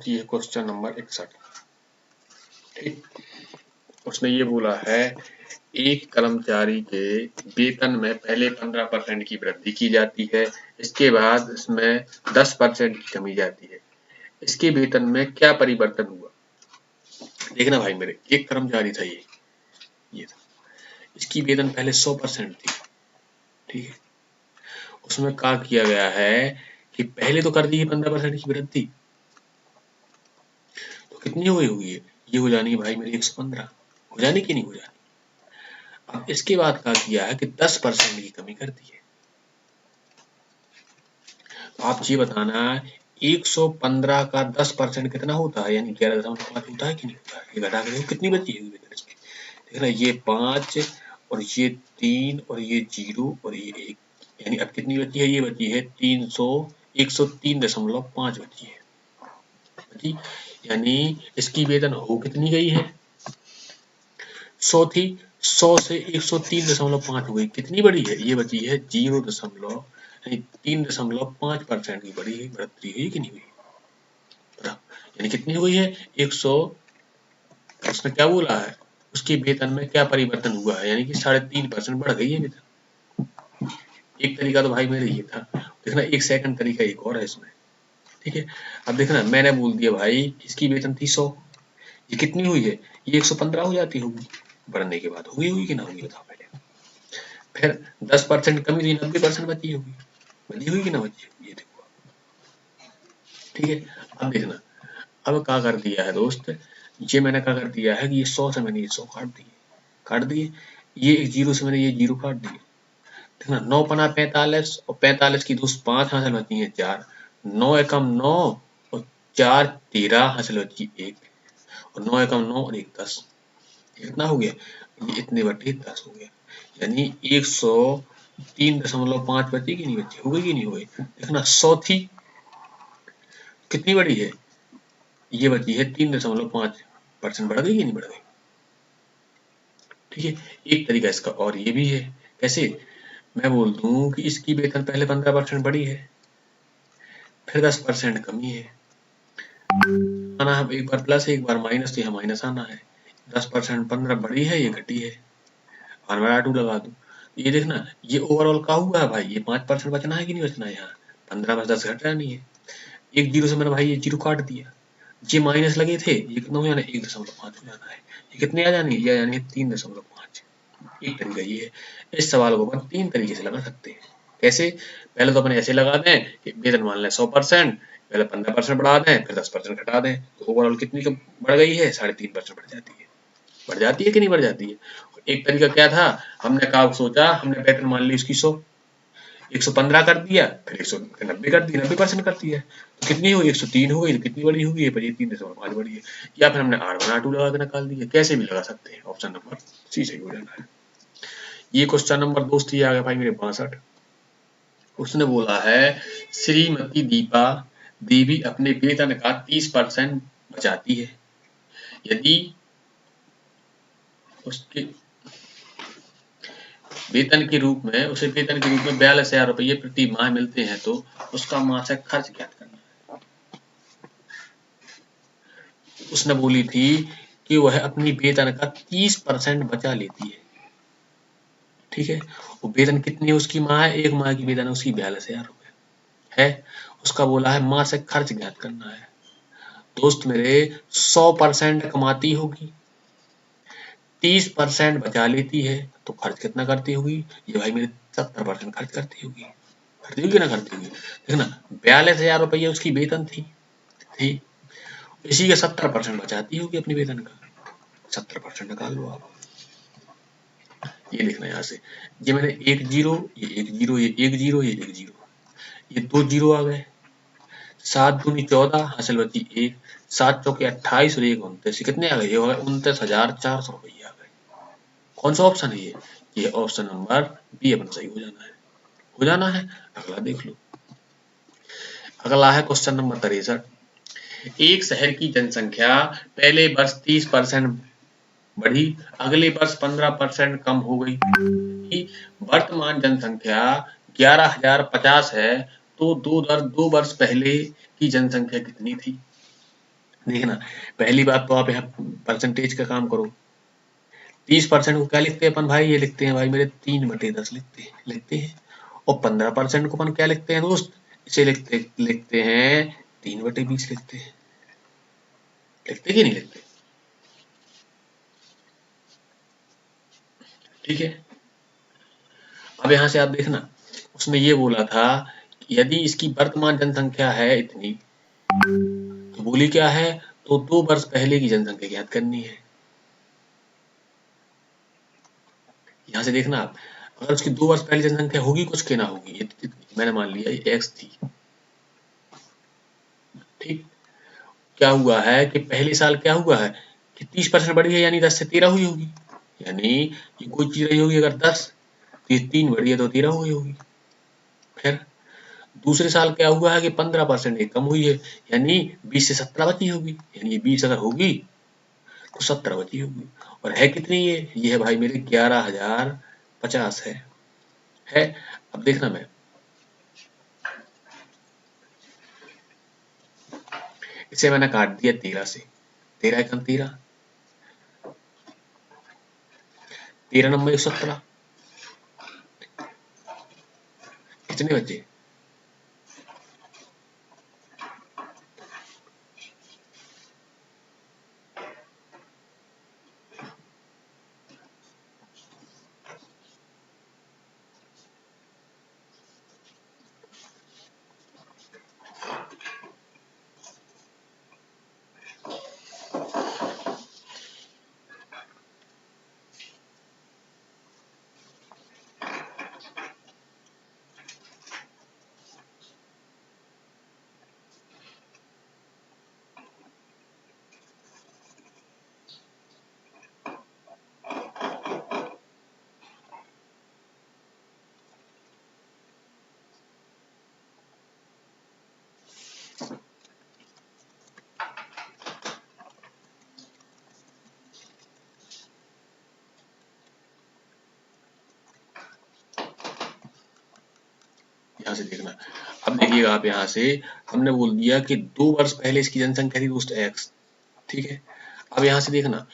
ये question number 61। ठीक, उसने ये बोला है एक कर्मचारी के वेतन में पहले 15% की वृद्धि की जाती है, इसके बाद इसमें 10% की कमी जाती है। इसके वेतन में क्या परिवर्तन हुआ? देखना भाई मेरे, एक कर्मचारी था ये था, इसकी वेतन पहले 100% थी। ठीक है, उसमें क्या किया गया है कि पहले तो कर दी है 15% की वृद्धि, तो कितनी हुई होगी? ये हो जानी है भाई मेरी 115, हो जानी कि नहीं हो जानी? अब इसके बाद क्या किया है कि 10% की कमी कर दी है। तो आप ये बताना 115 का 10% कितना होता है, यानी 11.5 होता है कि नहीं होता है? ये घटा के देखो कितनी बची है इसमें। देख रहा है ये 5 और ये 3 और ये 0 और ये 1, यानी अब कितनी बची है? ये बची है 103.5 बची है बची, यानी इसकी वेतन हो कितनी गई है? 100 थी, 100 से 103.5 हो गई। कितनी बड़ी है? ये बची है 3.5% की बड़ी है, बढ़ोतरी हुई कि नहीं हुई? यानी कितनी हुई है? 100, उसने क्या बोला है? उसके वेतन में क्या परिवर्तन हुआ है, यानी कि 3.5% बढ़ गई है वेतन। एक तरीका तो भाई मेरे ये था। देखना एक सेकंड तरीका एक और है इसमें। ठीक है, अब देखना मैंने बोल दिया भाई इसकी वेतन थी 100, ये कितनी हुई है? ये 115 हो जाती होगी बढ़ने के बाद। हुई कि ना हुई बताओ पहले। फिर 10% कमी हुई, 90% बची होगी, बची हुई कि ना बची हुई? ये देखो। ठीक है, अब देखना, अब क्या कर दिया है दोस्त, ये मैंने क्या कर दिया है कि ये 100 से मैंने ये 100 काट दिए, ये 0 से मैंने ये 0 काट दिए। देखना 9 पना 45 और 45 की दोस्त 5 हासिल बची है 4, 9 एकम 9 और 4 13 हासिल बची 1, और 9 एकम 9 और 1 10, कितना हो गया? ये इतने बटे 10 हो गया, यानी 103.5 बची कि नहीं बची? हो गई कि नहीं हो गई? देखना 100 थी, कितनी बड़ी है? ये बची है 3.5%, बढ़ गई कि नहीं बढ़ गई? ठीक है, एक तरीका इसका और ये भी है। कैसे? मैं बोल दूं कि इसकी वेतन पहले 15% बढ़ी है, फिर 10% कमी है, आना है एक बार प्लस एक बार माइनस, तो यहाँ माइनस आना है। 10% 15 बढ़ी है, ये घटी है, R/2 लगा दूं, ये देखना ये ओवरऑल का हुआ है भाई, ये 5% बचना है कि नहीं बचना है? यहाँ 15 में 10 घट रहा नहीं है। एक 0 से मैंने भाई ये 0 काट दिया, ये माइनस लगे थे, ये कितना हो जाना है? 1.5 हो जाना है। ये कितने आ जानी है? ये आ जानी है 3.5। एक तरीका ये है। इस सवाल को अपन 3 तरीके से लगा सकते हैं। कैसे? पहले तो अपन ऐसे लगा दें कि वेतन मान लें 100%, पहले 15% बढ़ा दें, फिर 10% घटा दें, तो ओवरऑल कितनी बढ़ गई है? 3.5% बढ़ जाती है। बढ़ जाती है कि नहीं बढ़ जाती है? एक तरीका क्या था, हमने कहा सोचा, हमने वेतन मान ली उसकी 100, 115 कर दिया, फिर 190 कर दिया, 90% कर दिया, तो कितनी हुई? 103 हो गई। तो कितनी बड़ी हुई है? 3.5 बड़ी है। या फिर हमने R/2 लगा के निकाल दिया, कैसे भी लगा सकते हैं। ऑप्शन नंबर सी सही हो जाना है। ये क्वेश्चन नंबर दोस्त ये आ गया भाई मेरे 62। उसने बोला है श्रीमती दीपा देवी अपने वेतन का 30% बचाती है, यदि उसके वेतन के रूप में 42,000 रुपये प्रति माह मिलते हैं, तो उसका मासिक खर्च ज्ञात करना है। उसने बोली थी कि वह अपनी वेतन का 30% बचा लेती है। ठीक है, वो वेतन कितनी है उसकी माह है? एक माह की वेतन है उसकी 42,000 रुपये है। उसका बोला है मासिक खर्च ज्ञात करना है। दोस्त मेरे 100% कमाती होगी, 30% बचा लेती है, तो खर्च कितना करती होगी? ये भाई मेरे 70% खर्च करती होगी। करती होगी ना करती होगी? देखना 42,000 रुपये उसकी वेतन थी, इसी के 70% बचाती होगी अपनी वेतन का। 70% निकाल लो आप। ये लिखना यहाँ से, ये मैंने एक जीरो, ये एक जीरो, ये एक जीरो, ये एक जीरो, ये 2 जीरो आ गए। 7 दूनी 14 हासिल बची 1, 7 चौके 28 और 1 29, कितने आ गए? ये हो गए 29,400 रुपये आ गए। कौन सा ऑप्शन है ये ऑप्शन नंबर बी अपना सही हो जाना है। हो जाना है। अगला देख लो। अगला है क्वेश्चन नंबर 63। एक शहर की जनसंख्या पहले वर्ष 30% बढ़ी, अगले वर्ष 15% कम हो गई। वर्तमान जनसंख्या 11,050 है, तो 2 वर्ष पहले की जनसंख्या कितनी थी? देखना, पहली बात तो आप यहाँ परसेंटेज का काम करो। 30% को क्या लिखते हैं अपन भाई, ये लिखते हैं भाई मेरे 3/10 लिखते हैं। और 15% को अपन क्या लिखते हैं दोस्त, इसे लिखते हैं 3/20 लिखते हैं। लिखते कि नहीं लिखते? ठीक है। अब यहाँ से आप देखना, उसने ये बोला था कि यदि इसकी वर्तमान जनसंख्या है इतनी, तो बोली क्या है, तो 2 वर्ष पहले की जनसंख्या ज्ञात करनी है। यहाँ से देखना आप, अगर उसकी 2 वर्ष पहले जनसंख्या होगी कुछ के ना होगी, ये मैंने मान लिया ये x थी। ठीक, क्या हुआ है कि पहले साल क्या हुआ है कि 30% बढ़ी है, यानी 10 से 13 हुई होगी। यानी ये कोई चीज रही होगी अगर 10, तो ये 3 बढ़ी है तो 13 हुई होगी। फिर दूसरे साल क्या हुआ है कि 15% कम हुई है, यानी 20 से 17 बची होगी। यानी ये 20 अगर होगी तो 17 बची होगी। और है कितनी ये है भाई मेरे 11,050 है। अब देखना, मैं इसे मैंने काट दिया 13 से, 13 एकम 13, 13 नंबर 117, कितने बचे? यहाँ से देखना, अब देखिएगा आप, यहाँ से हमने बोल दिया कि 2 वर्ष पहले इसकी जनसंख्या थी दोस्त x। ठीक है। अब यहाँ से देखना,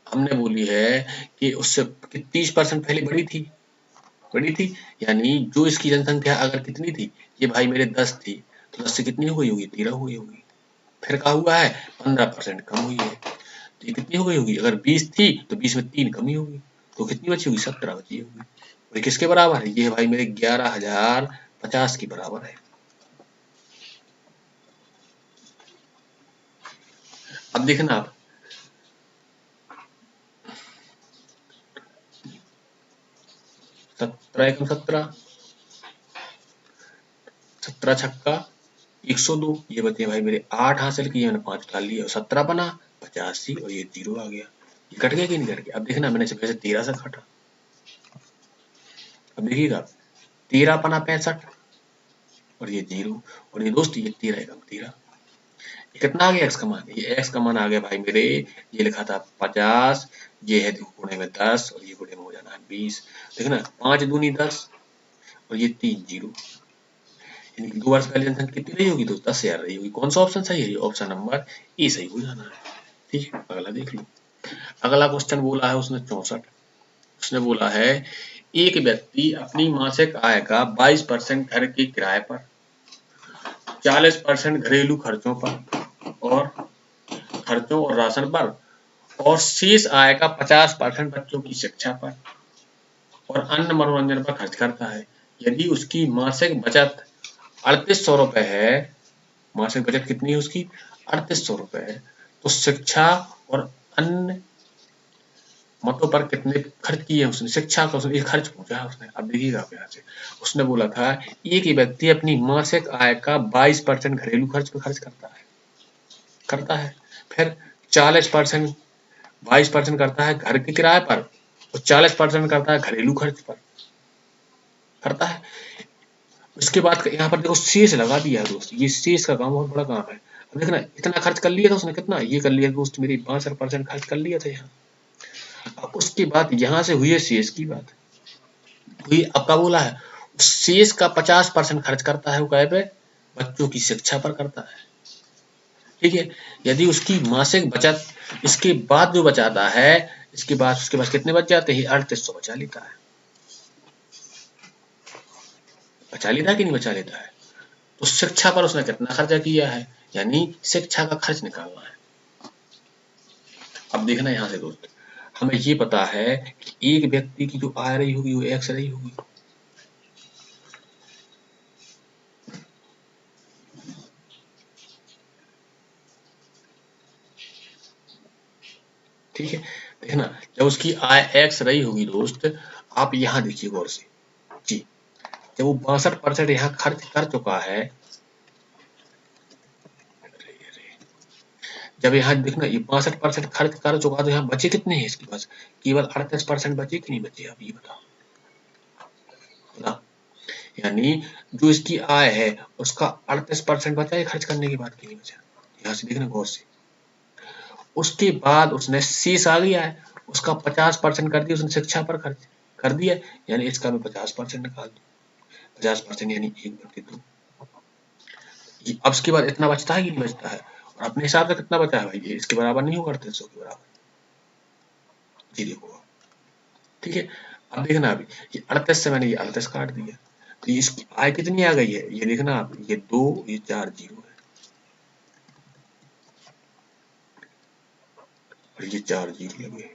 हमने बोली है कि उससे 30% पहले बड़ी थी, यानी जो इसकी जनसंख्या अगर कितनी थी, ये भाई मेरे 10 थी, तो 10 से कितनी हो गई होगी, 13 हो गई होगी। फिर क्या हुआ है, 15% कम हुई है, तो ये कितनी हो गई होगी, अगर 20 थी तो 20 में 3 कमी होगी, तो कितनी बची होगी, 17 बची होगी। और ये किसके बराबर है, ये है भाई मेरे 11,050 के बराबर है। अब देखना आप, 17 एकम 17, 17 छक्का 102, ये बचे भाई मेरे 8 हासिल किए, मैंने 5 डाल लिया, 17 बना 85, और ये 0 आ गया। ये कट गया कि नहीं कट गया? अब देखना, मैंने इसे 13 से काटा। अब देखिएगा, 13 पना 65, और ये 0, और ये दोस्त ये 13 एकम 13। ये कितना आ गया x का मान, ये x का मान आ गया भाई मेरे, ये लिखा था 50, ये है देखो गुणे में 10, और ये गुणे में हो जाना है 20। देखना 5 दूनी 10, और ये 3 0, यानी 2 वर्ष पहले जनसंख्या कितनी रही होगी, तो 10,000 रही होगी। कौन सा ऑप्शन सही है, ऑप्शन नंबर ए सही हो जाना है। ठीक है, अगला देख लो। अगला क्वेश्चन बोला है उसने 64, उसने बोला है एक व्यक्ति अपनी मासिक आय का 22% घर के किराए पर, 40% घरेलू खर्चों और राशन पर, और शेष आय का 50% बच्चों की शिक्षा पर और अन्य मनोरंजन पर खर्च करता है। यदि उसकी मासिक बचत 3800 रुपए है, मासिक बचत कितनी है उसकी, 3800 रुपए है, तो शिक्षा और अन्य मतों पर कितने खर्च किए उसने, शिक्षा का उसने खर्च पूछा है उसने। अब देखिएगा आप यहाँ से, उसने बोला था एक ही व्यक्ति अपनी मासिक आय का 22% घरेलू खर्च पर खर्च करता है, फिर 40% 22% करता है घर के किराए पर, और 40% करता है घरेलू खर्च पर करता है। उसके बाद यहाँ पर देखो शेष लगा दिया है दोस्त, ये शेष का काम बहुत बड़ा काम है। अब देखना, इतना खर्च कर लिया था उसने, कितना ये कर लिया दोस्त मेरी, 62% खर्च कर लिया था यहाँ। अब उसके बाद यहाँ से हुई है शेष की बात हुई। अब क्या बोला है, शेष का 50% खर्च करता है वो क्या पे, बच्चों की शिक्षा पर करता है। ठीक है। यदि उसकी मासिक बचत इसके बाद जो बचाता है, इसके बाद उसके पास कितने बच जाते हैं? 3800 बचा लेता है। बचा लेता है कि नहीं बचा लेता है? तो शिक्षा पर उसने कितना खर्चा किया है, यानी शिक्षा का खर्च निकालना है। अब देखना यहाँ से दोस्त, हमें ये पता है कि एक व्यक्ति की जो आय रही होगी वो एक्स रही होगी, ठीक है। देखना, जब उसकी आय एक्स रही होगी दोस्त, आप यहाँ देखिए गौर से जी, जब वो 62% यहाँ खर्च कर चुका है, जब यहाँ देखना ये 62% खर्च कर चुका, तो यहाँ बचे कितने हैं इसके पास? केवल 38% बचे कि नहीं बचे? आप ये बताओ, यानी जो इसकी आय है उसका 38% बचा है खर्च करने के बाद कि नहीं बचा? यहाँ से देखना गौर से। उसके बाद उसने शेष आ गया है, उसका 50% कर दिया उसने शिक्षा पर खर्च कर दिया, यानी इसका मैं 50% निकाल दूं, 50% यानी 1/2। अब इसके बाद इतना बचता है कि नहीं बचता है? और अपने हिसाब से कितना बचा है भाई? ये इसके बराबर नहीं होगा 3800 के बराबर जी, देखो ठीक है। अब देखना, अभी ये 38 से मैंने ये 38 काट दिया, तो इसकी आय कितनी आ गई है? ये देखना आप, ये 2, ये 4 जीरो है और ये 4 जीरो लगे।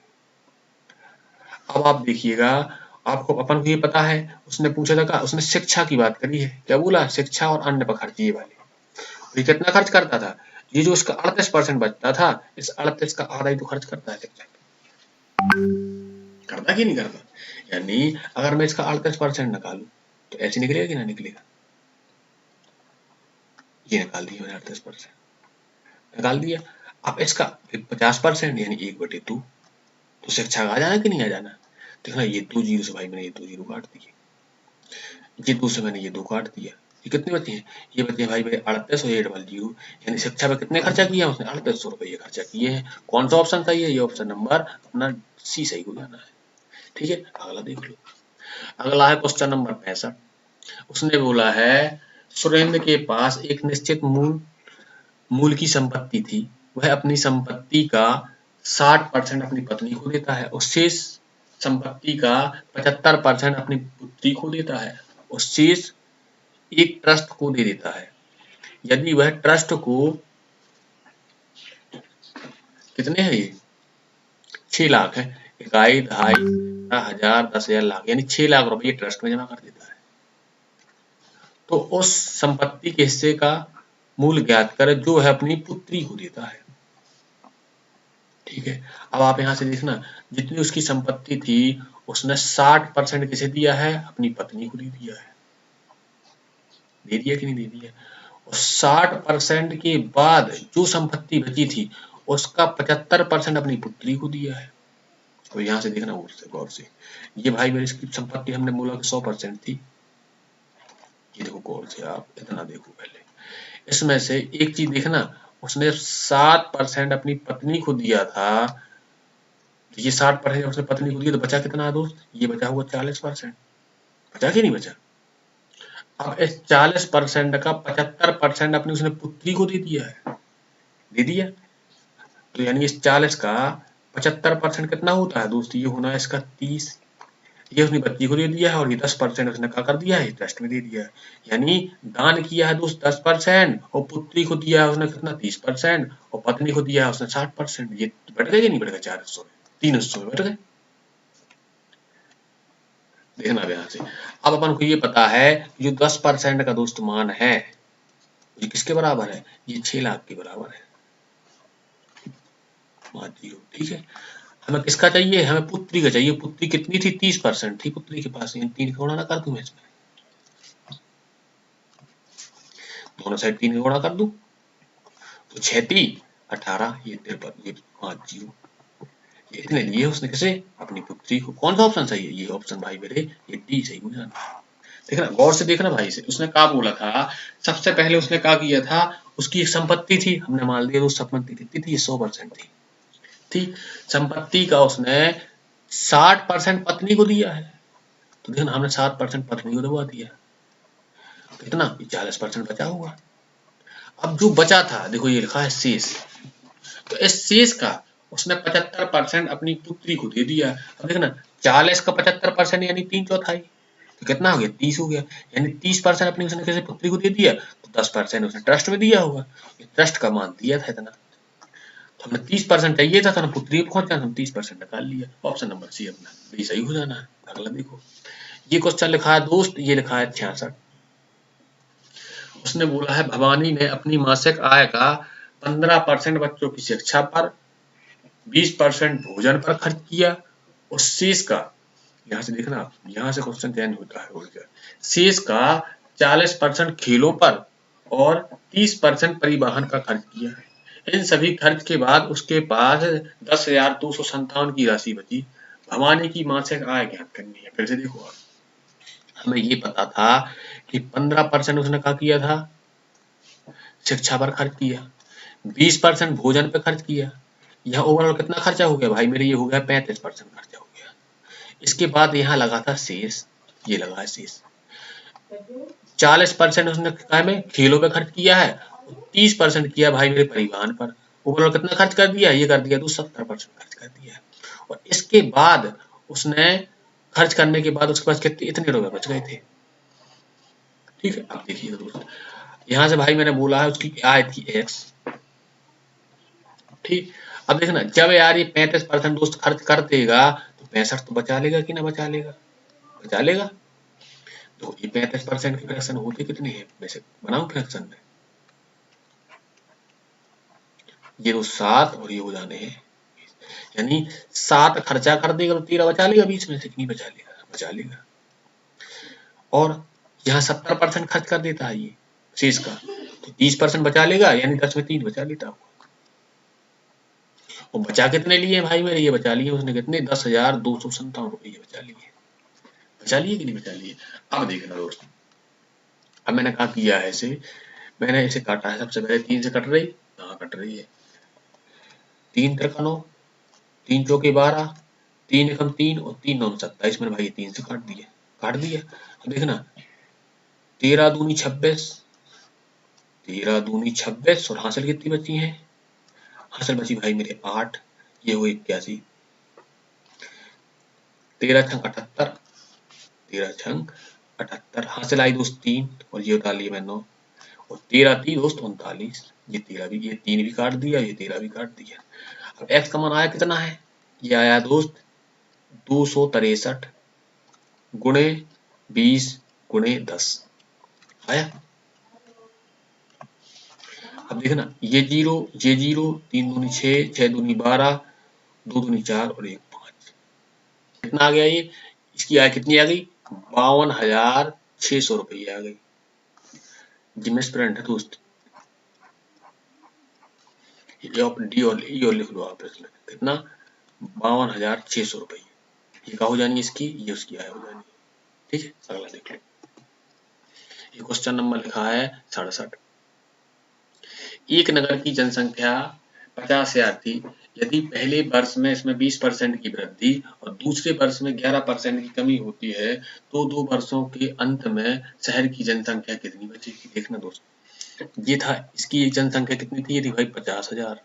अब आप देखिएगा, आपको अपन को ये पता है, उसने पूछा था, उसने शिक्षा की बात करी है, क्या बोला? शिक्षा और अन्य पर खर्च, ये वाले। ये कितना खर्च करता था? ये जो इसका 38% बचता था, इस 38 का आधा ही तो खर्च करता है शिक्षा, करता कि नहीं करता? यानी अगर मैं इसका 38% निकालू तो ऐसे निकलेगा कि ना निकलेगा? ये निकाल दिया मैंने 38% निकाल दिया। अब इसका 50% यानी 1/2, तो शिक्षा का आ जाना कि नहीं आ जाना? देखना, ये 2 जीरो से भाई मैंने ये 2 जीरो काट दिए, ये 2 से मैंने ये 2 काट दिया, ये कितने बचे हैं? ये बचे हैं भाई मेरे 38 और ये डबल जीरो, यानी शिक्षा पे कितने खर्चा किया उसने? 3800 रुपये खर्चा किए हैं। कौन सा ऑप्शन सही है? ये ऑप्शन नंबर अपना सी सही हो जाना है, ठीक है। अगला देख लो, अगला है क्वेश्चन नंबर 65। उसने बोला है, सुरेंद्र के पास एक निश्चित मूल की संपत्ति थी, वह अपनी संपत्ति का 60% अपनी पत्नी को देता है और शेष संपत्ति का 75% अपनी पुत्री को देता है और शेष एक ट्रस्ट को दे देता है। यदि वह ट्रस्ट को, कितने हैं ये? 6 लाख है, इकाई, दहाई, 10,000, 10,000, लाख, यानी 6 लाख रुपए ट्रस्ट में जमा कर देता है। तो उस संपत्ति के हिस्से का मूल ज्ञात करे जो है अपनी पुत्री को देता है, ठीक है। अब आप यहाँ से देखना, जितनी उसकी संपत्ति थी उसने 60% किसे दिया है? अपनी पत्नी को दे दिया है, दे दिया कि नहीं दे दिया? और 60% के बाद जो संपत्ति बची थी उसका 75% अपनी पुत्री को दिया है। तो यहाँ से देखना गौर से, ये भाई मेरी इसकी संपत्ति हमने बोला कि 100% थी, ये देखो गौर से, आप इतना देखो पहले। इसमें से एक चीज देखना, उसने 7% अपनी पत्नी को दिया था, तो ये 60% उसने पत्नी को दिया, तो बचा कितना दोस्त? ये बचा हुआ 40%, बचा कि नहीं बचा? अब इस 40% का 75% अपनी उसने पुत्री को दे दिया है, दे दिया, तो यानी इस 40 का 75% कितना होता है दोस्त? ये होना है इसका 30, ये उसने बच्ची को दे दिया है और ये 10% उसने क्या कर दिया है? ट्रस्ट में दे दिया है। यानी दान किया है दोस्त 10% और पुत्री को दिया है उसने कितना? 30% और पत्नी को दिया है उसने 60%। ये बढ़ गए कि नहीं बढ़ गए? 400 में 300 में बढ़ गए, देखना अब यहाँ से। अब अपन को ये पता है जो 10% का दोस्त मान है ये किसके बराबर है? ये 6 लाख के बराबर है, जीरो, ठीक है। हमें किसका चाहिए? हमें पुत्री का चाहिए। पुत्री कितनी थी? 30% थी पुत्री के पास, 3 का गुणा ना कर दूं मैं इसमें, दोनों साइड 3 का गुणा कर दूं, तो 6 18, ये 53, ये 5 जीरो, ये इतने लिए उसने किसे? अपनी पुत्री को। कौन सा ऑप्शन सही है? ये ऑप्शन भाई मेरे, ये डी सही हो जाना। देखना गौर से, देखना भाई से, उसने क्या बोला था? सबसे पहले उसने क्या किया था? उसकी एक संपत्ति थी, हमने मान लिया उस संपत्ति कितनी थी? 100% थी, ठीक। संपत्ति का उसने 60% पत्नी को दिया है, तो देखना हमने 7% पत्नी को दबा दिया, कितना? 40% बचा हुआ। अब जो बचा था देखो ये लिखा है शेष, तो इस शेष का उसने 75% अपनी पुत्री को दे दिया। अब देखना 40 का 75% यानी 3/4, तो कितना हो गया 30 हो गया, यानी 30% अपनी उसने किसी पुत्री को दे दिया, तो 10% उसने ट्रस्ट में दिया होगा, ट्रस्ट का मान दिया था इतना, तो हमने 30% चाहिए था, तो हमने पुत्री को पहुंचा, हम 30% निकाल लिया। ऑप्शन नंबर सी अपना बी सही हो जाना है। अगला देखो ये क्वेश्चन लिखा है दोस्त, ये लिखा है 66। उसने बोला है भवानी ने अपनी मासिक आय का 15% बच्चों की शिक्षा पर, 20% भोजन पर खर्च किया, और शेष का, यहाँ से देखना आप, यहाँ से क्वेश्चन चेंज होता है, शेष का 40% खेलों पर और 30% परिवहन का खर्च किया है। इन सभी खर्च के बाद उसके पास 10,257 की राशि बची। भवानी की मासिक आय ज्ञात करनी है। फिर से देखो आप, हमें ये पता था कि 15% उसने क्या किया था, शिक्षा पर खर्च किया, 20% भोजन पर खर्च किया, यहाँ ओवरऑल कितना खर्चा हो गया भाई मेरे, ये हो गया 35% खर्चा हो गया। इसके बाद यहाँ लगा था शेष, ये लगा है शेष, 40% उसने काय में खेलों पे खर्च किया है, 30% किया भाई मेरे परिवहन पर, ओवरऑल कितना खर्च कर दिया, ये कर दिया तो 70% खर्च कर दिया। और इसके बाद उसने खर्च करने के बाद उसके पास कितने इतने रुपए बच गए थे। ठीक है, अब देखिए दोस्त, यहाँ से भाई मैंने बोला है उसकी आय थी x, ठीक। अब देखना जब यार ये 35% दोस्त खर्च कर देगा तो 65 तो बचा लेगा कि ना बचा लेगा, बचा लेगा। तो ये 35% की फ्रैक्शन होती कितनी है, वैसे बनाऊं फ्रैक्शन में, ये तो 7 और ये हो जाने हैं, यानी 7 खर्चा कर देगा तो 13 बचा लेगा, बीच में से नहीं बचा लेगा, बचा लेगा। और यहाँ 70% खर्च कर देता है ये शेष का, तो 30% बचा लेगा, यानी 10 में 3 बचा लेता है। और बचा कितने लिए भाई मेरे, ये बचा लिए उसने कितने, 10,257 रुपये बचा लिए, बचा लिए कि नहीं बचा लिए। अब देखना दोस्तों, अब मैंने क्या किया है इसे, मैंने इसे काटा है, सबसे पहले 3 से कट रही, हाँ कट रही है, 3 त्रिका 9, 3 चौके 12, 3 एकम 3 और 3 9 27, मैंने भाई 3 से काट दिया, काट दिया। अब देखना 13 दूनी 26, 13 दूनी 26, और हासिल कितनी बची है, हासिल बची भाई मेरे 8, ये हुई 81, 13 छंग 78, 13 छंग 78, हासिल आई दोस्त 3, और ये डाल लिया मैंने 9, और 13 थी दोस्त 39, ये 13 भी, ये 3 भी काट दिया, ये 13 भी काट दिया। अब x का मान आया कितना है, ये आया दोस्त 263 गुणे 20 गुणे 10 आया। अब देखना ये 0, ये 0, 3 दूनी 6, 6 दूनी 12, 2 दूनी 4 और 1 5, कितना आ गया ये, इसकी आय कितनी आ गई, 52,600 रुपये आ गई। जिमेश फ्रेंड है दोस्त, डी और ई और लिख लो आप इसमें, कितना 52,600 रुपये, ये क्या हो जानी इसकी, ये उसकी आय हो जानी। ठीक है, अगला देख लो, ये क्वेश्चन नंबर लिखा है 67। एक नगर की जनसंख्या 50,000 थी, यदि पहले वर्ष में इसमें 20% की वृद्धि और दूसरे वर्ष में 11% की कमी होती है, तो 2 वर्षों के अंत में शहर की जनसंख्या कितनी बचेगी। देखना दोस्त, ये था इसकी जनसंख्या कितनी थी, ये थी भाई 50,000,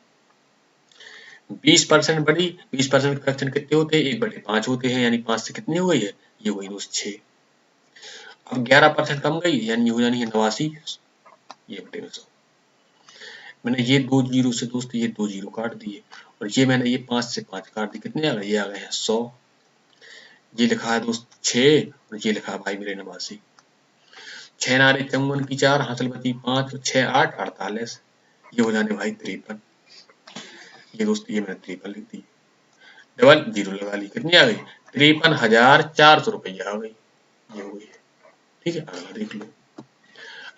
20% बढ़ी, 20% के फ्रैक्शन कितने होते हैं, 1/5 होते हैं, यानी 5 से कितनी हो गई है, ये हो गई दोस्त 6। अब 11% कम गई, यानी हो जानी है 89, ये बटे 100। मैंने ये 2 जीरो से दोस्त ये 2 जीरो काट दिए, और ये मैंने ये 5 से 5 काट दिए, कितने आ गए, ये आ गए हैं 100। ये लिखा है दोस्त 6, और ये लिखा है भाई मेरे 89, 6 नारे 54 की 4, हासिल बची 5, 6 8 48, ये हो जाने भाई 53। ये दोस्त ये मैंने 53 लिख दी, डबल जीरो लगा ली, कितनी आ गई, 53,400 रुपया आ गई, ये हो गई है। ठीक है, अगला देख लो,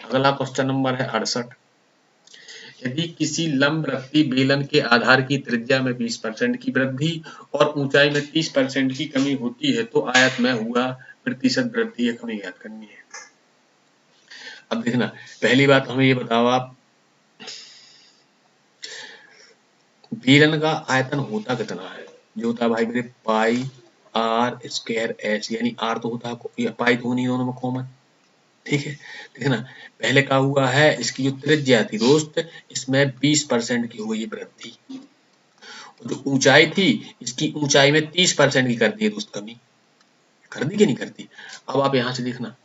अगला क्वेश्चन नंबर है 68। यदि किसी लंबवृत्तीय बेलन के आधार की त्रिज्या में 20% की वृद्धि और ऊंचाई में 30% की कमी होती है, तो आयत में हुआ प्रतिशत वृद्धि या कमी ज्ञात करनी है। अब देखना, पहली बात हमें ये बताओ आप, बेलन का आयतन होता कितना है, जो होता है भाई मेरे पाई आर स्क्वायर एच, यानी आर तो होता है, पाई तो नहीं दोनों में कॉमन, ठीक है, देखना पहले क्या हुआ है, इसकी जो त्रिज्या थी दोस्त, इसमें 20% की हो गई वृद्धि, जो ऊंचाई थी इसकी ऊंचाई में 30% की कर दी है दोस्त कमी, कर दी कि नहीं करती। अब आप यहां से देखना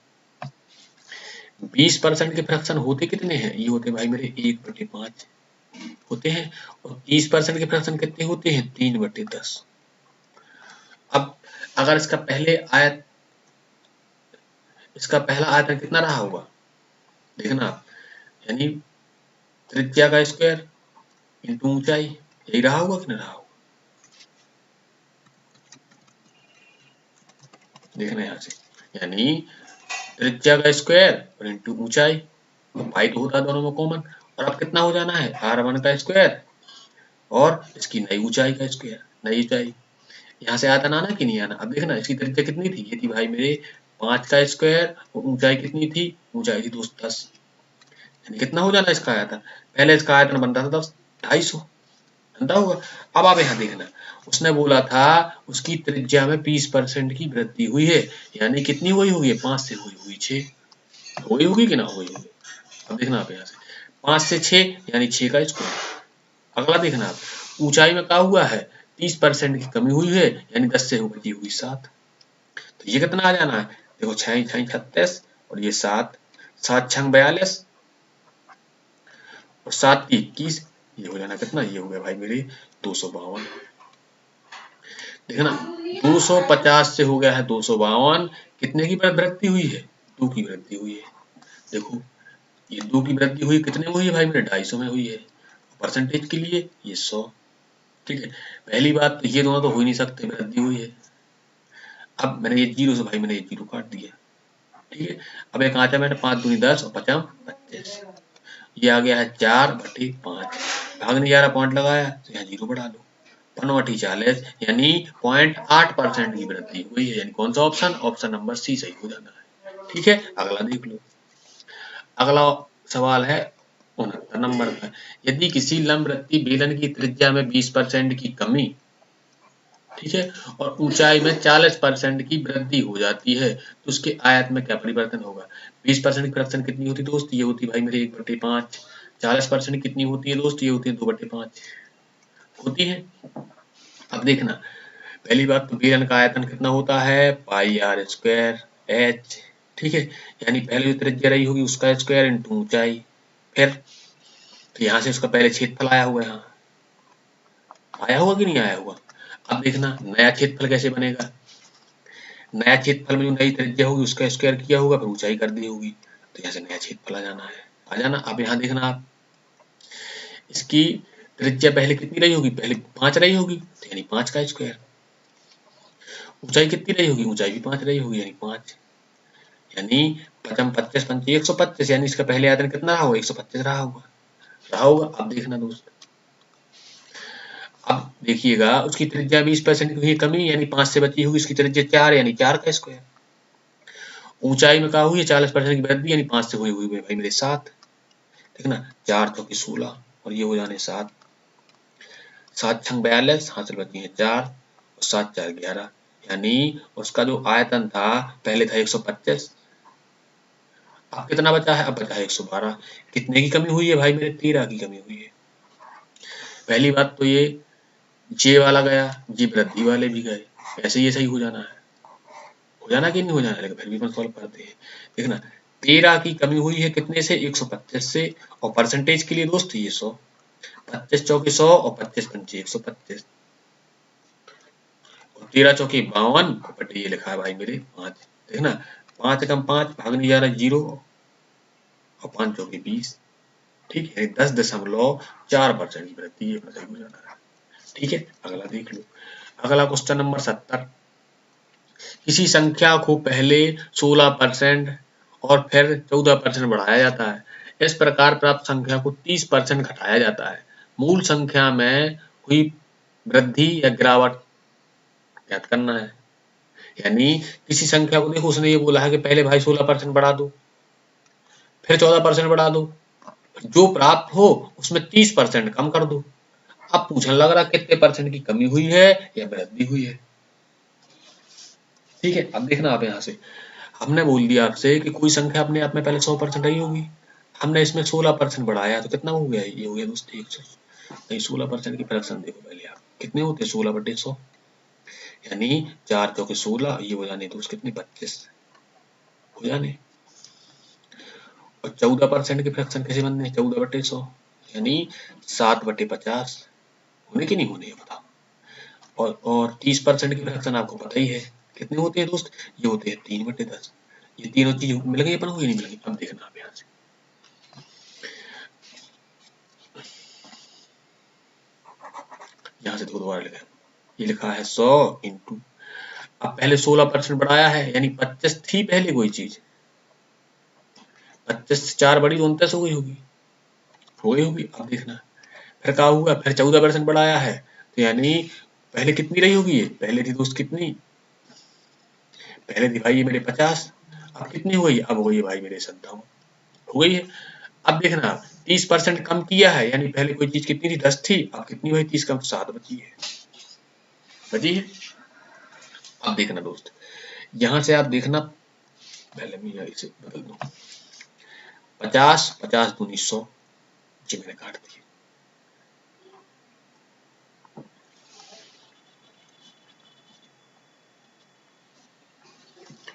20% के फ्रैक्शन होते कितने हैं, ये होते भाई मेरे 1/5 होते हैं, और 30% के फ्रैक्शन कितने होते हैं, 3/10। अब अगर इसका पहला आयतन कितना रहा होगा, देखना आप, यानी त्रिज्या का स्क्वायर इंटू ऊंचाई, यही रहा होगा कि नहीं रहा होगा, देखना यहाँ से, यानी त्रिज्या का स्क्वायर और इंटू ऊंचाई, पाई तो होता है दोनों में कॉमन, और अब कितना हो जाना है, r1 का स्क्वायर और इसकी नई ऊंचाई का स्क्वायर, नई ऊंचाई, यहाँ से आयतन आना कि नहीं आना। अब देखना इसकी त्रिज्या कितनी थी, ये थी भाई मेरे 5 का स्क्वायर, और ऊंचाई कितनी थी, ऊंचाई थी दोस्त 10, यानी कितना हो जाना इसका आयतन, पहले इसका आयतन बनता था 250 बनता होगा। अब आप यहाँ देखना, उसने बोला था उसकी त्रिज्या में 20% की वृद्धि हुई है, यानी कितनी हुई होगी, 5 से हुई हुई 6 हुई होगी कि ना हुई होगी। अब देखना आप यहाँ से 5 से 6 यानी 6 का स्क्वायर। अगला देखना आप, ऊंचाई में क्या हुआ है, 30% की कमी हुई है, यानी 10 से बची हुई 7, तो ये कितना आ जाना है, देखो 6 6 36 और ये 7 7 6 42 और 7 की 21, ये हो जाना कितना, ये हो गया भाई मेरे 252। देखना 250 से हो गया है 252, कितने की वृद्धि हुई है, 2 की वृद्धि हुई है। देखो ये 2 की वृद्धि हुई कितने में हुई है भाई मेरे, 250 में हुई है, परसेंटेज के लिए ये 100। ठीक है, पहली बात तो ये दोनों तो हो ही नहीं सकते, वृद्धि हुई है। अब मैंने ये जीरो से भाई मैंने ये जीरो काट दिया, ठीक है। अब एक आंचा मैंने 5 दूनी 10 और 5 25, ये आ गया है 4/5, भागने 11 पॉइंट लगाया तो यहाँ जीरो बढ़ा दो, 5/40 यानी 0.8% की वृद्धि हुई है, यानी कौन सा ऑप्शन, ऑप्शन नंबर सी सही हो जाना है। ठीक है, अगला देख लो, अगला सवाल है 69 नंबर का, यदि किसी लंबवृत्तीय बेलन की त्रिज्या में 20% की कमी, ठीक है, और ऊंचाई में 40% की वृद्धि हो जाती है, तो उसके आयत में क्या परिवर्तन होगा। 20% की फ्रैक्शन कितनी होती है दोस्त, ये होती है भाई मेरे 1/5, 40% कितनी होती है दोस्त, ये होती है 2/5 होती है। अब देखना पहली बात तो बेलन का आयतन कितना होता है, पाई आर स्क्वायर एच, ठीक है, यानी पहले जो त्रिज्या रही होगी उसका स्क्वायर इंटू ऊंचाई, फिर तो यहाँ से उसका पहले क्षेत्रफल आया हुआ है, यहाँ आया हुआ कि नहीं आया हुआ। अब देखना नया क्षेत्रफल कैसे बनेगा, नया क्षेत्रफल में जो नई त्रिज्या होगी उसका स्क्वायर किया होगा, फिर ऊंचाई कर दी होगी, तो यहाँ से नया क्षेत्रफल आ जाना है, आ जाना। अब यहाँ देखना आप, इसकी त्रिज्या पहले कितनी रही होगी, पहले 5 रही होगी, तो यानी 5 का स्क्वायर, ऊंचाई कितनी रही होगी, ऊंचाई भी 5 रही होगी, यानी 5, यानी 5 25 25 125, यानी इसका पहले आयतन कितना रहा होगा, 125 रहा होगा, रहा होगा। अब देखना दोस्त, अब देखिएगा उसकी त्रिज्या 20% की हुई कमी, यानी 5 से बची होगी, इसकी त्रिज्या 4 यानी 4 का स्क्वायर, ऊंचाई में कहा हुई है 40% की वृद्धि, यानी 5 से हुई हुई भाई मेरे 7, देखना 4 चौकी 16 और ये हो जाने 7, 7 छंग 42, हासिल बची है 4 और 7 4 11, यानी उसका जो आयतन था पहले था 125, अब कितना बचा है, अब बचा है 112। कितने की कमी हुई है भाई मेरे, 13 की कमी हुई है। पहली बात तो ये जे वाला गया, जी वृद्धि वाले भी गए, ऐसे ये सही हो जाना है, हो जाना कि नहीं हो जाना, लेकिन फिर भी अपन सॉल्व करते हैं। देखना 13 की कमी हुई है कितने से, 125 से, और परसेंटेज के लिए दोस्त ये 100, 25 चौके 100 और 25 पंचे 125, और 13 चौके 52 बटे ये लिखा है भाई मेरे 5, देखना 5 कम 5 भागने जा रहा है 0 और 5 चौके 20, ठीक है, 10.4% की वृद्धि, ये सही हो जाना है। ठीक है, अगला देख लो, अगला क्वेश्चन नंबर 70, किसी संख्या को पहले 16% और फिर 14% बढ़ाया जाता है, इस प्रकार प्राप्त संख्या को 30% घटाया जाता है, मूल संख्या में हुई वृद्धि या गिरावट ज्ञात करना है। यानी किसी संख्या को देखो, उसने ये बोला है कि पहले भाई 16% बढ़ा दो, फिर 14% बढ़ा दो, जो प्राप्त हो उसमें 30% कम कर दो। अब पूछने लग रहा कितने परसेंट की कमी हुई है या वृद्धि हुई है। ठीक है, अब देखना आप यहाँ से, हमने बोल दिया आपसे कि कोई संख्या अपने आप में पहले 100% रही होगी, हमने इसमें 16% बढ़ाया तो कितना हो गया, ये हो गया दोस्त 100। नहीं 16% की फ्रैक्शन देखो पहले आप कितने होते हैं, 16/100, यानी 4 चौके 16, ये हो जाने दोस्त कितने 25 हो जाने। और 14% की फ्रैक्शन कैसे बनने, 14/100 यानी 7/50 होने की नहीं होने, बताओ। और 30% की फ्रैक्शन आपको पता ही है कितने होते हैं दोस्त, ये होते हैं 3/10। ये तीनों चीज मिल गई अपन को, ये नहीं मिल गई। अब देखना आप यहाँ से, यहाँ से दो दोबारा लिखा है, ये लिखा है 100 इंटू, अब पहले 16% बढ़ाया है यानी 25 थी पहले कोई चीज, 25 से 4 बड़ी तो 29 हो गई होगी, हो गई होगी। अब देखना फिर क्या हुआ, फिर 14% बढ़ाया है तो यानी पहले कितनी रही होगी, ये पहले थी दोस्त कितनी, पहले थी भाई ये मेरे 50, अब कितनी हो गई, अब हो गई भाई मेरे 57 हो गई है। अब देखना 30% कम किया है यानी पहले कोई चीज कितनी थी 10 थी, अब कितनी हुई 30 कम 7 बची है, बची है। अब देखना दोस्त यहां से आप देखना, पहले मैं इसे बदल दूं, 50 50 दूनी 100, जी मैंने काट दिया।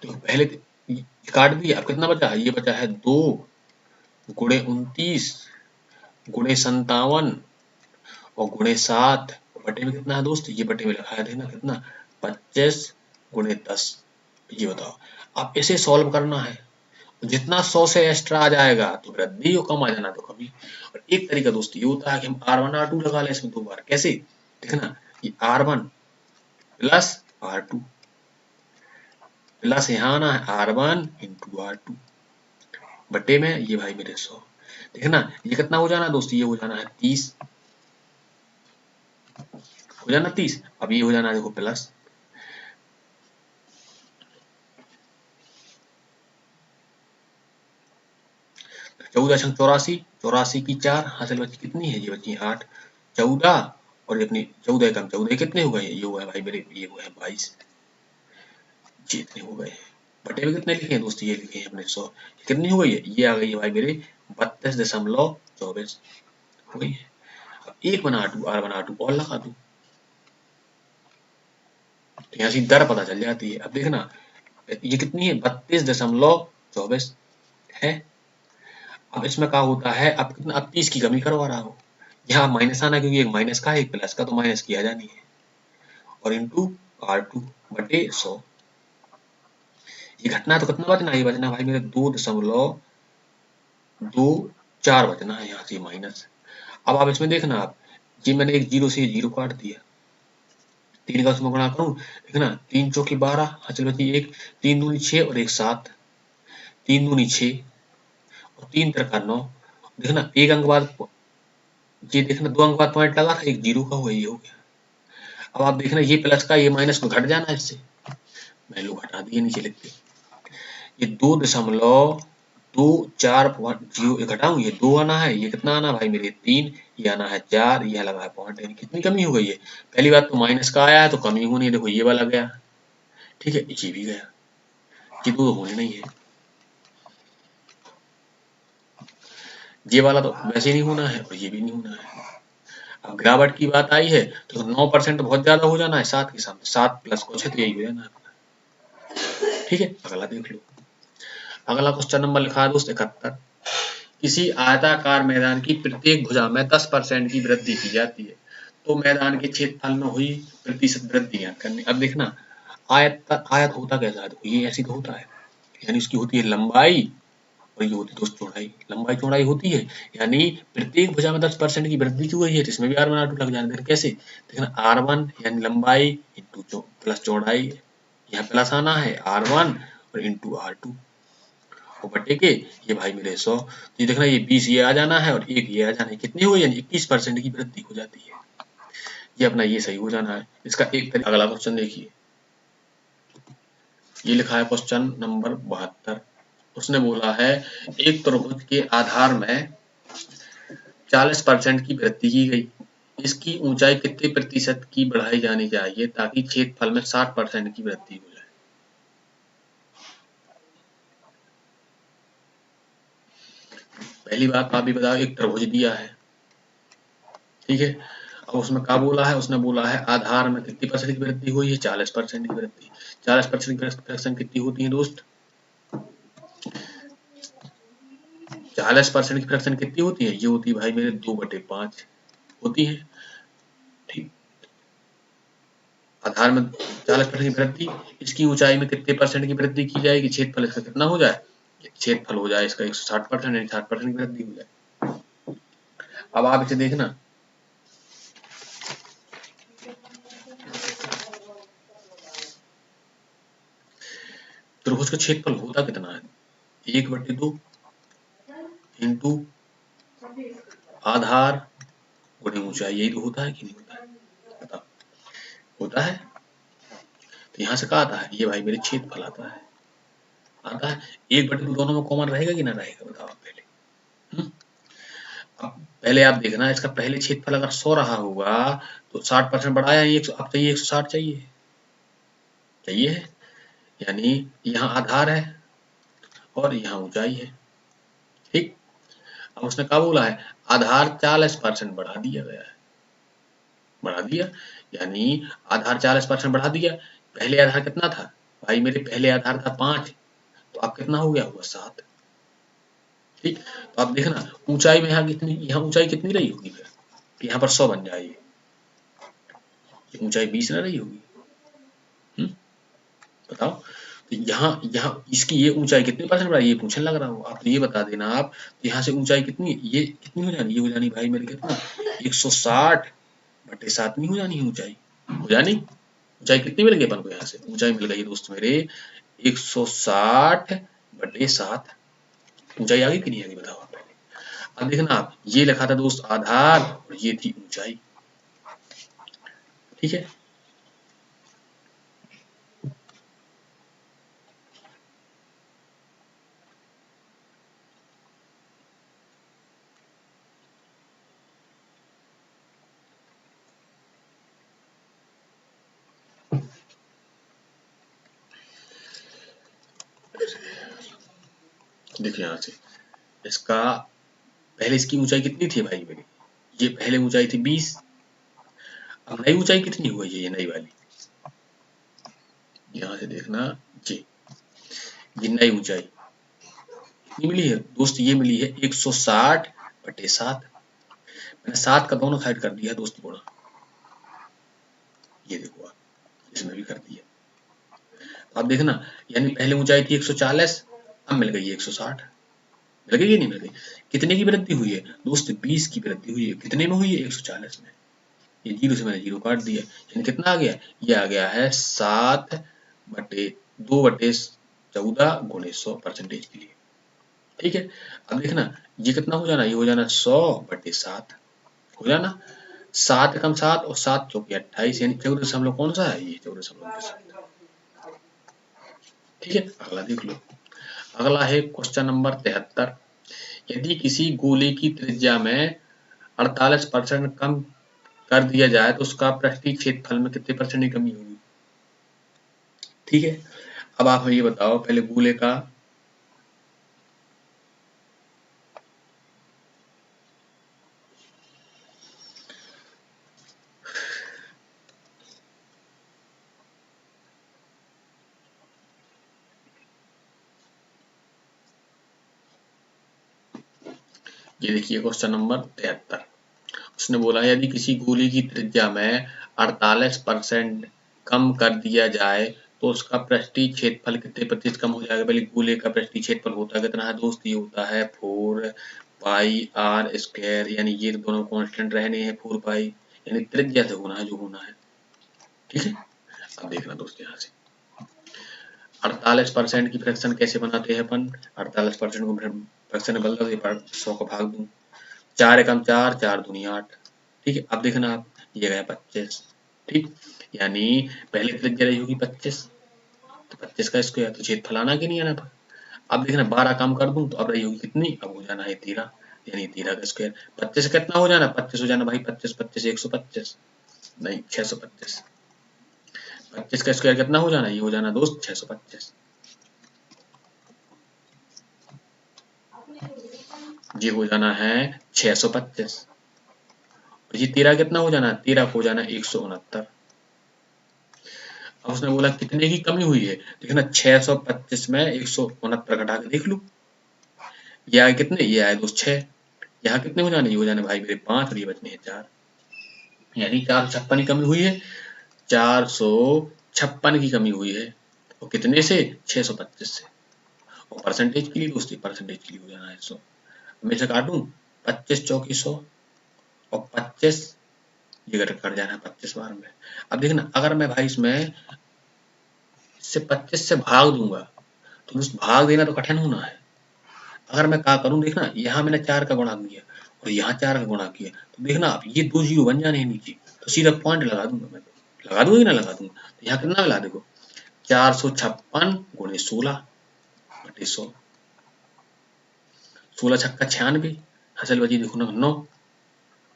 तो पहले काट दिया, अब कितना बचा, ये बचा है 2 गुणे 29 गुणे 57 और गुणे 7, बटे में कितना है दोस्त, ये बटे में लिखा है देखना कितना 25 गुणे 10। ये बताओ, अब इसे सॉल्व करना है, जितना 100 से एक्स्ट्रा आ जाएगा तो वृद्धि और कम आ जाना तो कमी। और एक तरीका दोस्त ये होता है कि हम R1 R2 लगा लें इसमें दो बार, कैसे देखना, ये R1 प्लस R2 प्लस यहाँ आना है R1 इंटू R2 बटे में ये भाई मेरे 100, देखना ये कितना हो जाना दोस्त, ये हो जाना है 30, हो जाना 30, अब ये हो जाना देखो प्लस, 14 छंग 84, 84 की 4 हासिल बची कितनी है, ये बची 8, 14 और ये अपनी 14 कम 14 कितने हो गए, ये हुआ है भाई मेरे, ये हुआ है 22, जी इतने हो गए। बटे में कितने लिखे हैं दोस्त, ये लिखे हैं हमने 100, कितनी हो गई है, ये आ गई है भाई मेरे 32.24 हो गई है। अब एक बना टू आर बना टू और लगा दूं तो यहाँ से दर पता चल जाती है। अब देखना ये कितनी है 32.24 है। अब इसमें क्या होता है, अब कितना, अब 30 की कमी करवा रहा हूँ, यहाँ माइनस आना क्योंकि एक माइनस का है एक प्लस का, तो माइनस किया जानी है और इंटू R2 बटे 100। ये घटना तो कितना बचना, ये बचना भाई मेरे 2.24 बचना है, यहाँ से माइनस। अब आप इसमें देखना, आप जी मैंने एक जीरो से जीरो काट दिया, 3 का उसमें गुणा करूं, देखना 3 चौकी 12 हासिल बची एक, 3 दूनी 6 और एक 7, 3 दूनी 6 और 3 तिरका 9, देखना एक अंक बाद, ये देखना 2 अंक बाद पॉइंट लगा था, एक जीरो का हुआ, ये हो गया। अब आप देखना ये प्लस का ये माइनस में घट जाना है, इससे वैल्यू घटा दिए नीचे लिख के, ये 2.240 घटाऊं, ये 2 आना है, ये कितना आना भाई मेरे 3, ये आना है 4, ये लगा है पॉइंट, यानी कितनी कमी हो गई है। पहली बात तो माइनस का आया है तो कमी होनी है, देखो ये वाला गया, ठीक है ये भी गया, ये दो होने नहीं है, ये वाला तो वैसे नहीं होना है और ये भी नहीं होना है। अब गिरावट की बात आई है तो 9% बहुत ज्यादा हो जाना है, 7 के सामने 7 प्लस कुछ है तो यही हो जाना है। ठीक है अगला देख लो, अगला क्वेश्चन नंबर लिखा है दोस्त 71, किसी आयताकार मैदान की प्रत्येक भुजा में 10% की वृद्धि की जाती है, तो मैदान के क्षेत्रफल में हुई प्रतिशत वृद्धि ज्ञात करनी। अब देखना आयत होता कैसा है, तो ये ऐसी तो होता है, यानी उसकी होती है लंबाई और ये होती है दोस्त चौड़ाई, लंबाई चौड़ाई होती है, यानी प्रत्येक भुजा में 10% की वृद्धि की हुई है, तो इसमें भी R1 R2 लग जाने, कैसे देखना R1 यानी लंबाई इंटू प्लस चौड़ाई, यहाँ प्लस आना है R1 और इंटू R2 और बटे के ये भाई मेरे 100, तो ये देखना ये 20 ये आ जाना है और एक ये आ जाना है, कितनी हुई यानी 21% की वृद्धि हो जाती है, ये अपना ये सही हो जाना है। इसका एक तरीका, अगला क्वेश्चन देखिए, ये लिखा है क्वेश्चन नंबर 72, उसने बोला है एक त्रिभुज के आधार में 40% की वृद्धि की गई, इसकी ऊंचाई कितने प्रतिशत की बढ़ाई जानी चाहिए ताकि क्षेत्रफल में 60% की वृद्धि हो जाए। पहली बात आप भी बताओ, एक त्रिभुज दिया है, ठीक है, अब उसमें क्या बोला है, उसने बोला है आधार में कितनी परसेंट की वृद्धि हुई है, 40% की वृद्धि। 40% की फ्रैक्शन कितनी होती है दोस्त, 40% की फ्रैक्शन कितनी होती है, ये होती है भाई मेरे 2/5 होती है, ठीक। आधार में 40% की वृद्धि, इसकी ऊंचाई में कितने परसेंट की वृद्धि की जाएगी, क्षेत्रफल इसका कितना हो जाए, क्षेत्रफल हो जाए इसका 160%, यानी 60% की वृद्धि हो जाए। अब आप इसे देखना, त्रिभुज का क्षेत्रफल होता कितना है, 1/2 इंटू आधार गुणे ऊंचाई, यही तो होता है कि नहीं होता है, बताओ होता है। तो यहाँ से क्या आता है, ये भाई मेरे क्षेत्रफल आता है, आता है। 1/2 दोनों में कॉमन रहेगा कि ना रहेगा, बताओ आप पहले। अब पहले आप देखना, इसका पहले क्षेत्रफल अगर 100 रहा होगा तो 60% बढ़ाया, अब चाहिए 160 चाहिए, चाहिए है, यानी यहाँ आधार है और यहाँ ऊंचाई है, ठीक। अब उसने क्या बोला है, आधार 40% बढ़ा दिया गया है, बढ़ा दिया, यानी आधार 40% बढ़ा दिया। पहले आधार कितना था भाई मेरे, पहले आधार था 5, तो अब कितना हो गया हुआ 7, ठीक। तो आप देखना ऊंचाई में यहाँ कितनी, यहाँ ऊंचाई कितनी रही होगी फिर, यहाँ पर 100 बन जाए, ये ऊंचाई 20 ना रही होगी, बताओ। तो यहाँ यहाँ इसकी ये ऊंचाई कितने परसेंट बढ़ाई, ये पूछने लग रहा हो आप, तो ये बता देना आप, तो यहाँ से ऊंचाई कितनी, ये कितनी हो जानी, ये हो जानी भाई मेरे कितना, 160/7 नहीं हो जानी ऊंचाई, हो जानी। ऊंचाई कितनी मिल गई अपन को, यहाँ से ऊंचाई मिल गई दोस्त मेरे 160/7, ऊंचाई आ गई कि नहीं आ गई, बताओ आप पहले। अब देखना आप, ये लिखा था दोस्त आधार और ये थी ऊंचाई, ठीक है। देखिए यहाँ से इसका पहले इसकी ऊंचाई कितनी थी भाई मेरी, ये पहले ऊंचाई थी 20, अब नई ऊंचाई कितनी हुई है, ये नई वाली, यहाँ से देखना जी, ये नई ऊंचाई कितनी मिली है दोस्त, ये मिली है 160/7, मैंने 7 का दोनों साइड कर दिया दोस्त गुणा, ये देखो आप, इसमें भी कर दिया। तो आप देखना, यानी पहले ऊंचाई थी 140, अब मिल गई 160, मिल गई कि नहीं मिल गई, कितने की वृद्धि हुई है दोस्त, 20 की वृद्धि हुई है, कितने में हुई है, 140 में, ये जीरो से मैंने जीरो काट दिया, यानी कितना आ गया, ये आ गया है 7/2/14 गुणे 100 परसेंटेज के लिए, ठीक है। अब देखना ये कितना हो जाना, ये हो जाना 100/7 हो जाना, 7 कम 7 और 7 चौके 28, यानी 14 कौन सा है, ये 14, ठीक है। अगला देख लो, अगला है क्वेश्चन नंबर 73, यदि किसी गोले की त्रिज्या में 48% कम कर दिया जाए तो उसका पृष्ठीय क्षेत्रफल में कितने परसेंट की कमी होगी, ठीक है। अब आप ये बताओ पहले गोले का, ये देखिए क्वेश्चन नंबर 73, उसने बोला यदि किसी गोले की त्रिज्या में 48% कम कर दिया जाए तो उसका पृष्ठीय क्षेत्रफल कितने प्रतिशत कम हो जाएगा। पहले गोले का पृष्ठीय क्षेत्रफल होता है कितना है दोस्त, ये होता है 4πr², यानी ये दोनों कांस्टेंट रहने हैं 4π, यानी त्रिज्या से होना है जो होना है, ठीक है। अब देखना दोस्त यहाँ से 48% की फ्रैक्शन कैसे बनाते हैं अपन, 48% को फ्रैक्शन में बदल दे, 100 का भाग दूं, 4 एकम 4, 4 दूनी 8, ठीक है। अब देखना आप, ये गया 25, ठीक, यानी पहले त्रिज्या रही होगी 25, तो 25 का स्क्वायर, तो क्षेत्रफल आना कि नहीं आना। अब देखना 12 कम कर दूं तो अब रही होगी कितनी, अब हो जाना है 13, यानी 13 का स्क्वायर, 25 कितना हो जाना, 25 हो जाना भाई, 25 25 125, नहीं 625, 25 का स्क्वायर कितना हो जाना, ये हो जाना दोस्त 625। ये हो जाना है 625 और ये 13 कितना हो जाना है, 13 को हो जाना है 169। अब उसने बोला कितने की कमी हुई है, देखना 625 में 169 घटा के देख लू, ये आए कितने, ये आए दोस्त 6, यहाँ कितने हो जाने, ये हो जाने भाई मेरे 5 और ये बचने हैं 4, यानी 456 की कमी हुई है, 456 की कमी हुई है और कितने से, 625 से। और परसेंटेज के लिए दोस्ती, परसेंटेज के लिए हो जाना है 100, मैं इसे काटूं 25 चौकी 100 और 25 ये कट जाना है 25 बार में। अब देखना अगर मैं भाई इसमें इससे 25 से भाग दूंगा तो दोस्त भाग देना तो कठिन होना है, अगर मैं क्या करूं देखना यहाँ मैंने 4 का गुणा किया और यहाँ 4 का गुणा किया तो देखना अब ये 2 जीरो बन जाने हैं नीचे, तो सीधा पॉइंट लगा दूंगा मैं, तो लगा दूंगा कि ना लगा दूंगा, तो यहाँ कितना मिला देखो 456 गुणे 16 बटे 100, 16 छक्का 96 हासिल बची देखो ना 9,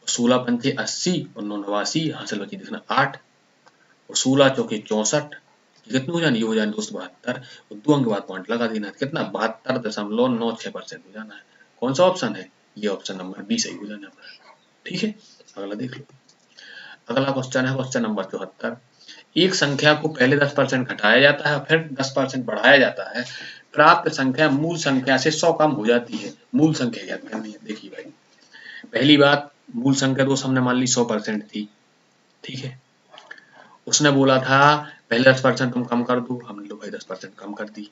16 पंचे 80 और 9 89 हासिल बची देखना 8 और 16 चौके 64, कितनी हो जानी, ये हो जानी दोस्त 72 और 2 अंक के बाद पॉइंट लगा देना, कितना 72.96% हो जाना है। कौन सा ऑप्शन है, ये ऑप्शन नंबर बी सही हो जाना है। ठीक है, अगला देख लो। अगला क्वेश्चन है क्वेश्चन नंबर 74। एक संख्या को पहले 10% घटाया जाता है फिर 10% बढ़ाया जाता है, प्राप्त संख्या मूल संख्या से 100 कम हो जाती है, मूल संख्या ज्ञात करनी है। देखिए भाई पहली बात, मूल संख्या दोस्त हमने मान ली 100% थी, ठीक है, उसने बोला था पहले 10% तुम कम कर दो, हमने लो भाई 10% कम कर दी।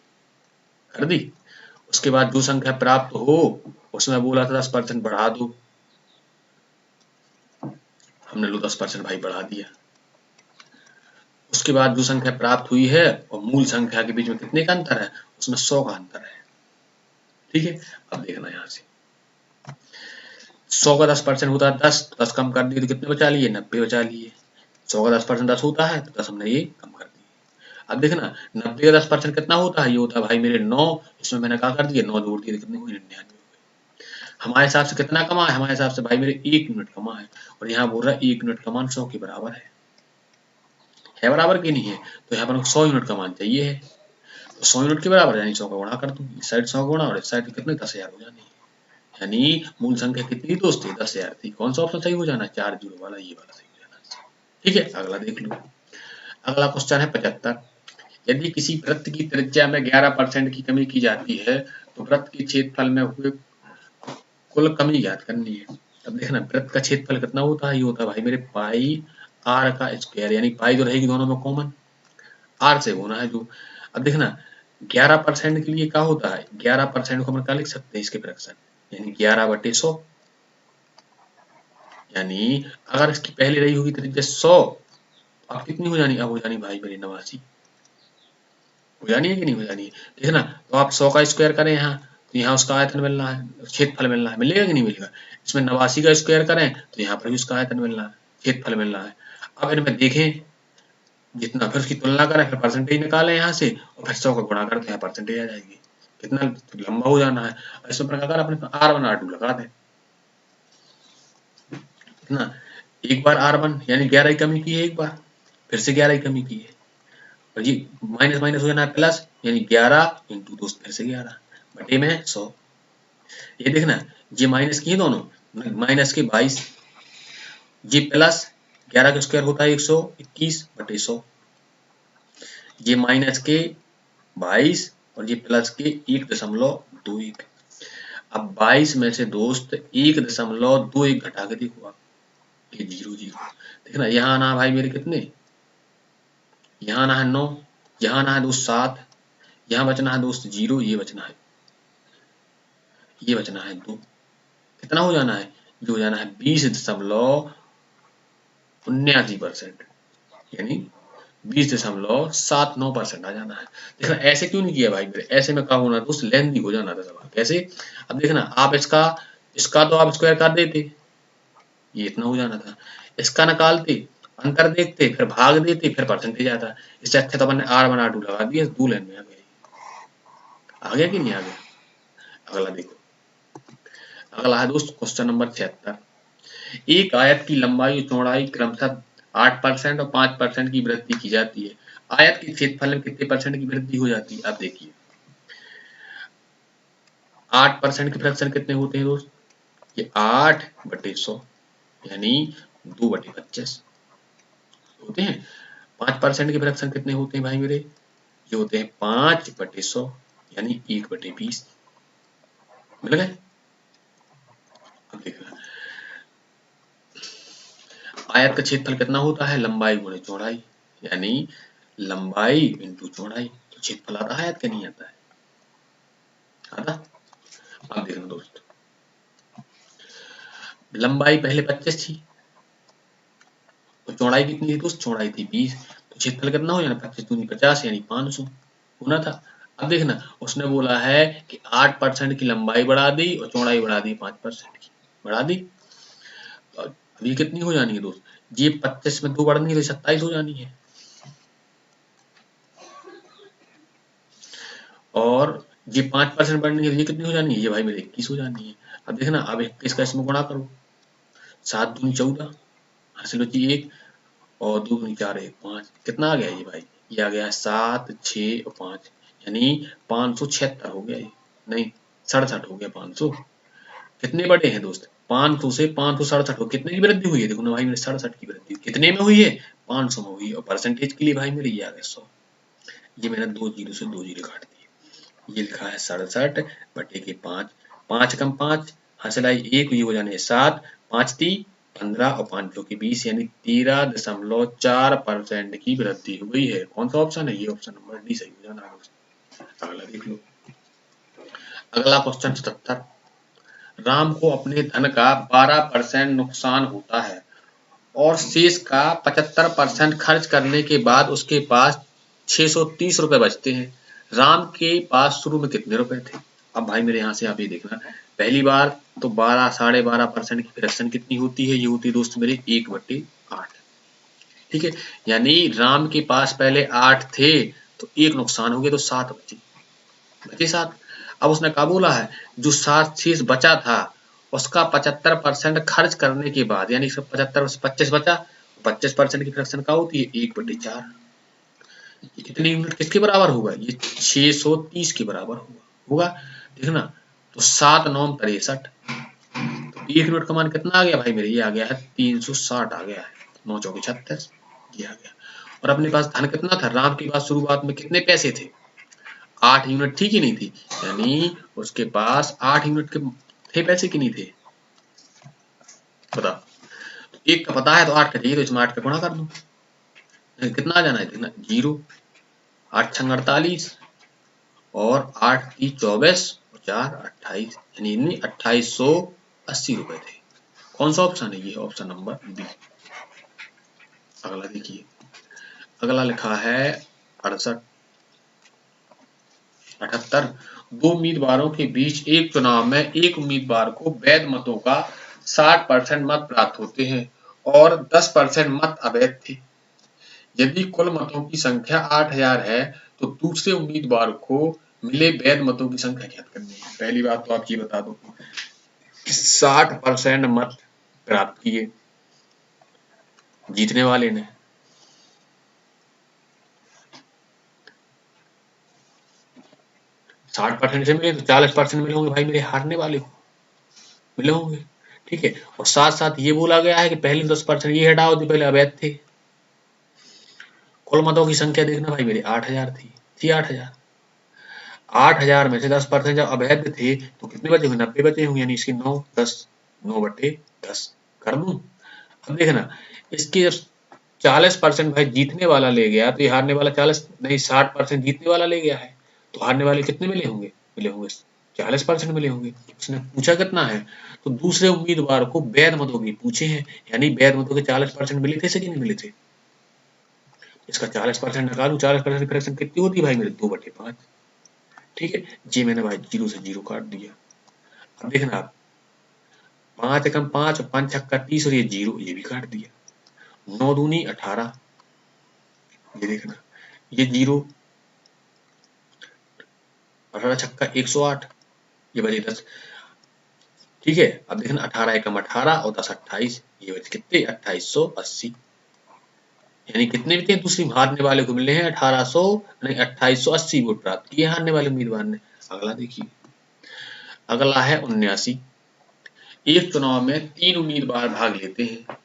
उसके बाद जो संख्या प्राप्त हो उसमें बोला था 10% बढ़ा दो, हमने लो 10% भाई बढ़ा दिया। उसके बाद जो संख्या प्राप्त हुई है और मूल संख्या के बीच में कितने का अंतर है, उसमें 100 का अंतर है। ठीक है, अब देखना यहाँ से 100 का 10% होता है 10, 10 कम कर दिए तो कितने बचा लिए, 90 बचा लिए। 100 का 10% 10 होता है तो 10 हमने ये कम कर दिए। अब देखना 90 का 10% कितना होता है, ये होता है भाई मेरे 9, इसमें मैंने क्या कर दिया 9 जोड़ दिए तो कितने हुए 99। हमारे हिसाब से कितना कमा है, हमारे हिसाब से भाई मेरे 1 यूनिट कमा है और यहाँ बोल रहा है 1 यूनिट का मान 100 के बराबर है बराबर की नहीं है, तो यहाँ पर 100 यूनिट का मान चाहिए है, तो 100 यूनिट के बराबर यानी 100 का गुणा कर दूं, इस साइड 100 गुणा और इस साइड कितने 10,000 हो जाने, यानी मूल संख्या कितनी दोस्त थी 10,000 थी। कौन सा ऑप्शन सही हो जाना, 4 जीरो वाला, ये वाला सही हो जाना। ठीक है, अगला देख लो। अगला क्वेश्चन है 75। यदि किसी वृत्त की त्रिज्या में 11% की कमी की जाती है तो वृत्त के क्षेत्रफल में हुए कुल कमी ज्ञात करनी है। अब देखना वृत्त का क्षेत्रफल कितना होता है, ये होता है भाई मेरे पाई आर का स्क्वायर, यानी पाई जो रहेगी दोनों में कॉमन, आर से होना है जो। अब देखना 11% के लिए क्या होता है, 11% को हम क्या लिख सकते हैं इसके फ्रैक्शन, यानी 11/100, यानी अगर इसकी पहले रही होगी त्रिज्या 100, अब कितनी हो जानी, अब हो जानी भाई मेरी 89, हो जानी है कि नहीं हो जानी है। देखना तो आप 100 का स्क्वायर करें यहाँ, तो यहाँ उसका आयतन मिल रहा है, क्षेत्रफल मिल रहा है, मिलेगा कि नहीं मिलेगा। इसमें 89 का स्क्वायर करें तो यहाँ पर भी उसका आयतन मिल रहा है, क्षेत्रफल मिल रहा है। अब इनमें देखें जितना, फिर उसकी तुलना करें, फिर परसेंटेज निकालें यहाँ से और फिर 100 का गुणा करते हैं, परसेंटेज आ जाएगी, कितना लंबा हो जाना है। इस प्रकार अपने R1 R2 लगा दें, कितना एक बार R1 यानी 11 की कमी की है, एक बार फिर से 11 की कमी की है, और ये माइनस माइनस हो जाना है प्लस, यानी 11 इंटू दोस्त फिर से 11 बटे में 100। ये देखना ये माइनस की है दोनों, माइनस के 22, ये प्लस 11 का स्क्वायर होता है 121 बटे 100, ये माइनस के 22 और ये प्लस के 1.21। अब 22 में से दोस्त 1.21 घटा के देखो आप, ये 0 0। देखना यहाँ आना भाई मेरे कितने, यहाँ आना है 9, यहाँ आना है दोस्त 7, यहाँ बचना है दोस्त 0, ये बचना है 2, कितना हो जाना है, ये हो जाना है 20.79%, यानी 20.79% आ जाना है। देखना ऐसे क्यों नहीं किया भाई मेरे, ऐसे में क्या होना दोस्त लेंथी हो जाना था सवाल, कैसे। अब देखना आप इसका इसका तो आप स्क्वायर कर देते, ये इतना हो जाना था, इसका निकालते अंतर देखते फिर भाग देते फिर परसेंटेज आता, इससे अच्छा तो मैंने R1 R2 लगा दिया, 2 लाइन में आ गया कि नहीं आ गया। अगला देखो, अगला है दोस्त क्वेश्चन नंबर 76। एक आयत की लंबाई और चौड़ाई क्रमशः 8% और 5% की वृद्धि की जाती है, आयत के क्षेत्रफल में कितने परसेंट की वृद्धि हो जाती है। अब देखिए 8% के फ्रैक्शन कितने होते हैं दोस्त, ये 8/100 यानी 2/25 होते हैं। 5% के फ्रैक्शन कितने होते हैं भाई मेरे? ये होते हैं 5/100 यानी 1/20। मिल गए? अब देखना, आयत का क्षेत्रफल कितना होता है? लंबाई गुणे चौड़ाई, यानी लंबाई इंटू चौड़ाई। तो क्षेत्रफल आता है आयत का? नहीं आता है? आता। अब देखना दोस्त, लंबाई पहले 25 थी तो चौड़ाई कितनी थी दोस्त? चौड़ाई थी 20। तो क्षेत्रफल कितना हो जाना? 25 दूनी 50 यानी 500 होना था। अब देखना, उसने बोला है कि 8% की लंबाई बढ़ा दी और चौड़ाई बढ़ा दी 5% की, बढ़ा दी। तो अब ये कितनी हो जानी है दोस्त? ये 25 में 2 बढ़नी है तो 27 हो जानी है, और ये 5% बढ़नी है तो ये कितनी हो जानी है? ये भाई मेरे 21 हो जानी है। अब देखना, अब 21 का इसमें गुणा करो, 7 दूनी 14 हासिल होती है 1, और 2 दूनी 4 1 5। कितना आ गया ये भाई? ये आ गया 7 6 और 5 यानी 576 हो गया ये, नहीं 67 हो गया। 500 कितने बड़े हैं दोस्त? 500 से 567 हो, कितने की वृद्धि हुई है? देखो ना भाई मेरे, 67 की वृद्धि कितने में हुई है? 500 में हुई है। और परसेंटेज के लिए भाई मेरे ये आ गया 100। ये मैंने 2 जीरो से 2 जीरो काट दिए। ये लिखा है 67/5, 5 कम 5 हासिल आई 1, ये हो जाने 7, 5 ती 15 और 5 चौके 20 यानी 13.4% की वृद्धि हो गई है। कौन सा ऑप्शन है? ये ऑप्शन नंबर डी सही हो जाना है। अगला देख लो, अगला क्वेश्चन 77, राम को अपने धन का 12% नुकसान होता है और शेष का 75% खर्च करने के बाद उसके पास 630 रुपए बचते हैं। राम के पास शुरू में कितने रुपए थे? अब भाई मेरे यहाँ से आप ये देखना, पहली बार तो 12.5% की फ्रैक्शन कितनी होती है? ये होती है दोस्त मेरे 1/8। ठीक है, यानी राम के पास पहले 8 थे तो 1 नुकसान हो गया तो 7 बचे, बचे 7। अब उसने क्या बोला है? जो 7 शेष बचा था उसका 75% खर्च करने के बाद, यानी 75 से 25 बचा, 25% की फ्रैक्शन क्या होती है? 1/4। ये कितनी यूनिट किसके बराबर होगा? ये 630 के बराबर होगा। देखना, तो 7 9 63, तो 1 यूनिट का मान कितना आ गया भाई मेरे? ये आ गया है 360 आ गया है, 9 चौके 36 ये आ गया। और अपने पास धन कितना था? राम के पास शुरुआत में कितने पैसे थे? 8 यूनिट थी कि नहीं थी? यानी उसके पास 8 यूनिट के थे पैसे कि नहीं थे? बता, तो 1 का पता है तो 8 का चाहिए, तो इसमें 8 का गुणा कर दो। कितना आ जाना है? देखना, 0 8 छंग 48 और 8 ती 24 और 4 28 यानी 2880 रुपए थे। कौन सा ऑप्शन है? ये ऑप्शन नंबर बी। अगला देखिए, अगला लिखा है 78, दो उम्मीदवारों के बीच एक चुनाव में एक उम्मीदवार को वैध मतों का 60% मत प्राप्त होते हैं और 10% मत अवैध थे। यदि कुल मतों की संख्या 8000 है तो दूसरे उम्मीदवार को मिले वैध मतों की संख्या ज्ञात करनी है। पहली बात तो आप ये बता दो कि 60% मत प्राप्त किए जीतने वाले ने, 60% से मिले तो 40% मिले होंगे भाई मेरे हारने वाले को, मिले होंगे। ठीक है, और साथ साथ ये बोला गया है कि पहले 10% ये हटाओ जो पहले अवैध थे। कुल मतों की संख्या देखना भाई मेरी 8000 थी 8000। 8000 में से 10% जब अवैध थे तो कितने बचे होंगे? 90 बचे होंगे, यानी इसकी 9 10 9/10 कर दूं। अब देखना, इसके जब 40% भाई जीतने वाला ले गया तो ये हारने वाला 40 नहीं 60% जीतने वाला ले गया है, तो हारने वाले कितने मिले होंगे? मिले होंगे 40% मिले होंगे। उसने पूछा कितना है? तो दूसरे उम्मीदवार को वैध मतों की पूछे हैं, यानी वैध मतों के 40% मिले थे कि नहीं मिले थे? इसका 40% निकालू, 40% की फ्रैक्शन कितनी होती है भाई मेरे? 2/5। ठीक है, जी मैंने भाई 0 से 0 काट दिया। अब देखना आप, 5 एकम 5 और 5 छक्का 30 और ये 0 ये भी काट दिया। 9 दूनी 18, ये देखना, ये 0, 18 छक्का 108, ये बचे 10। ठीक है, अब देखना 18 एकम 18 और 10 28, ये बचे कितने? 2880। यानी कितने भी थे? दूसरी हारने वाले को मिले हैं 1800 नहीं 2880 वोट प्राप्त किए हारने वाले उम्मीदवार ने। अगला देखिए, अगला है 79, एक चुनाव में 3 उम्मीदवार भाग लेते हैं।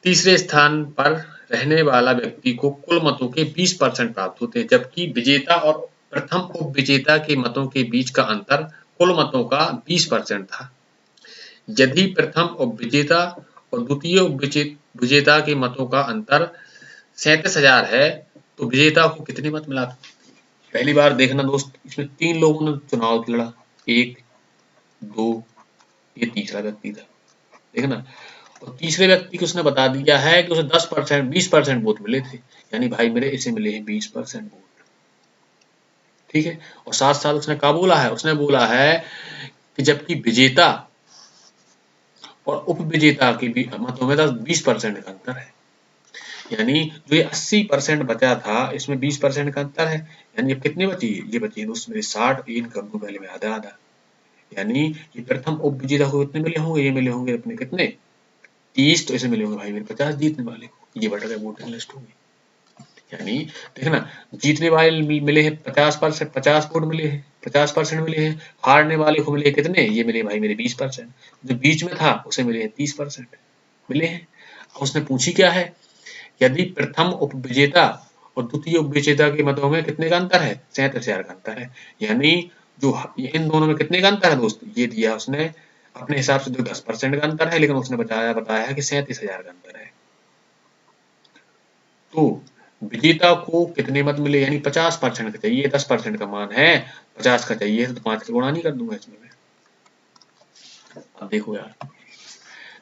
तीसरे स्थान पर रहने वाला व्यक्ति को कुल मतों के 20% प्राप्त होते हैं, जबकि विजेता और प्रथम उपविजेता के मतों के बीच का अंतर कुल मतों का 20% था। यदि प्रथम उपविजेता और द्वितीय उपविजेता के मतों का अंतर 37,000 है, तो विजेता को कितने मत मिला? पहली बार देखना दोस्त, इसमें 3 लोगों ने चुनाव लड़ा, 1, 2, ये तीसरा व्यक्ति था, देखना। और तीसरे व्यक्ति को उसने बता दिया है कि उसे 10% 20% वोट मिले थे, यानी भाई मेरे इसे मिले हैं 20% वोट, ठीक है। और साथ साथ उसने क्या बोला है? उसने बोला है कि जबकि विजेता और उपविजेता के भी मतों में 20% का अंतर है, यानी जो ये 80% बचा था, इसमें 20% का अंतर है, यानी अब कितने बची? ये बची दोस्त मेरे 60, इन कर दूं पहले में आधा आधा, यानी ये प्रथम उपविजेता को कितने मिले होंगे? ये मिले होंगे अपने कितने? 30, तो इसे मिले होंगे भाई मेरे 50 जीतने वाले को, ये बट गए वोटिंग लिस्ट होगी। यानी देखना, जीतने वाले मिले हैं 50%, 50 वोट मिले हैं, 50% मिले हैं। हारने वाले को मिले कितने? ये मिले भाई मेरे 20%। जो बीच में था उसे मिले हैं 30% मिले हैं। अब उसने पूछी क्या है? यदि प्रथम उपविजेता और द्वितीय उपविजेता के मतों में कितने का अंतर है? 37,000 का अंतर है, यानी जो इन दोनों में कितने का अंतर है दोस्त? ये दिया उसने अपने हिसाब से, जो 10% का अंतर है, लेकिन उसने बताया कि 37,000 का अंतर है। तो विजेता को कितने मत मिले? यानी 50% का चाहिए, 10% का मान है, 50 का चाहिए, तो 5 से गुणा नहीं कर दूंगा इसमें मैं। अब देखो यार,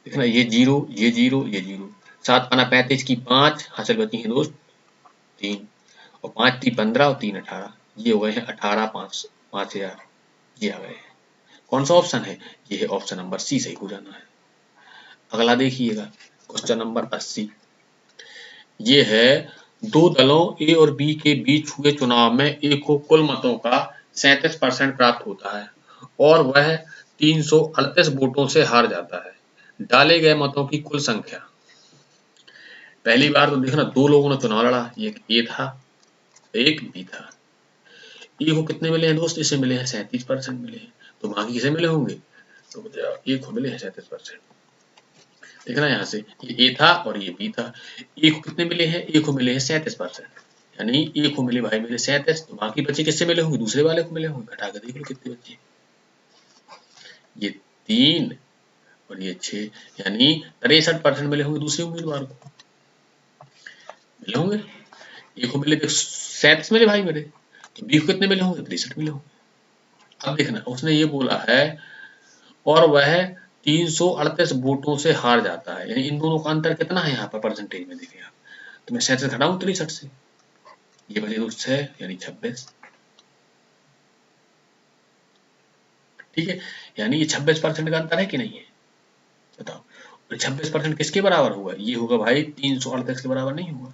देखना, ये 0, ये 0, ये 0, 7 पाना 35 की 5 हासिल बची है दोस्त 3, और 5 3 15 और 3 18, ये हो गए हैं 18 5,000, ये आ गए हैं। कौन सा ऑप्शन है? ये है ऑप्शन नंबर सी, सही हो जाना है। अगला देखिएगा, क्वेश्चन नंबर 80। ये है, दो दलों ए और बी के बीच हुए चुनाव में ए को कुल मतों का 37% प्राप्त होता है और वह 338 वोटों से हार जाता है। डाले गए मतों की कुल संख्या। पहली बार तो देखना, दो लोगों ने चुनाव लड़ा, एक ए था, एक बी था। ए को कितने मिले हैं दोस्त? इसे मिले हैं 37% मिले हैं, तो बाकी किसे मिले होंगे? तो ए को मिले हैं 37%। देखना यहाँ से, ये ए था और ये बी था। ए को कितने मिले हैं? ए को मिले हैं 37%, यानी ए को मिले भाई मेरे 37, तो बाकी बच्चे किससे मिले होंगे? दूसरे वाले को मिले होंगे। घटा कर देख लो कितने बच्चे, ये 3 और ये 6, यानी 63% मिले होंगे दूसरे उम्मीदवार को, मिले होंगे। ए को मिले 37 मिले भाई मेरे, तो बी को कितने मिले होंगे? 63 मिले होंगे। अब देखना, उसने ये बोला है और वह 338 वोटों से हार जाता है, यानी इन दोनों का अंतर कितना है यहाँ पर परसेंटेज में? देखिए आप, तो मैं 67 से घटाऊं 63 से, ये बचे दोस्त 6, यानी 26, ठीक है। यानी ये 26% का अंतर है कि नहीं है? बताओ, और 26% किसके बराबर होगा? ये होगा भाई 338 के बराबर नहीं होगा।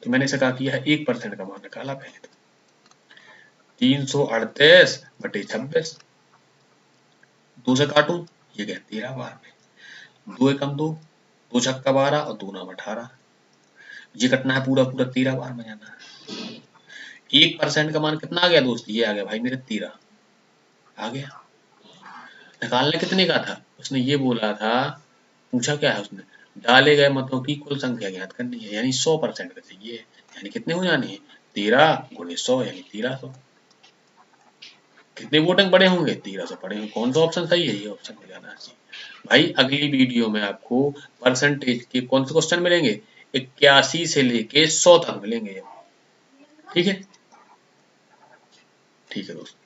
तो मैंने ऐसा कहा किया है, 1% का मान निकाला पहले तो, 338 बटे 26, 2 से काटूं, ये गया 13 बार में, 2 एकम 2, 2 छक्का 12 और 2 नाम 18, ये कटना है पूरा पूरा 13 बार में जाना है। 1% का मान कितना आ गया दोस्त? ये आ गया भाई मेरे 13 आ गया। निकालने कितने का था? उसने ये बोला था, पूछा क्या है उसने? डाले गए मतों की कुल संख्या ज्ञात करनी है, यानी 100% का चाहिए, यानी कितने हो जाने हैं? 13 गुणे 100, यानी 1300। कितने वोटिंग पड़े होंगे? 1300 पड़े होंगे। कौन सा ऑप्शन सही है? ये ऑप्शन हो जाना चाहिए भाई। अगली वीडियो में आपको परसेंटेज के कौन से क्वेश्चन मिलेंगे? 81 से लेके 100 तक मिलेंगे, ठीक है, ठीक है दोस्तों।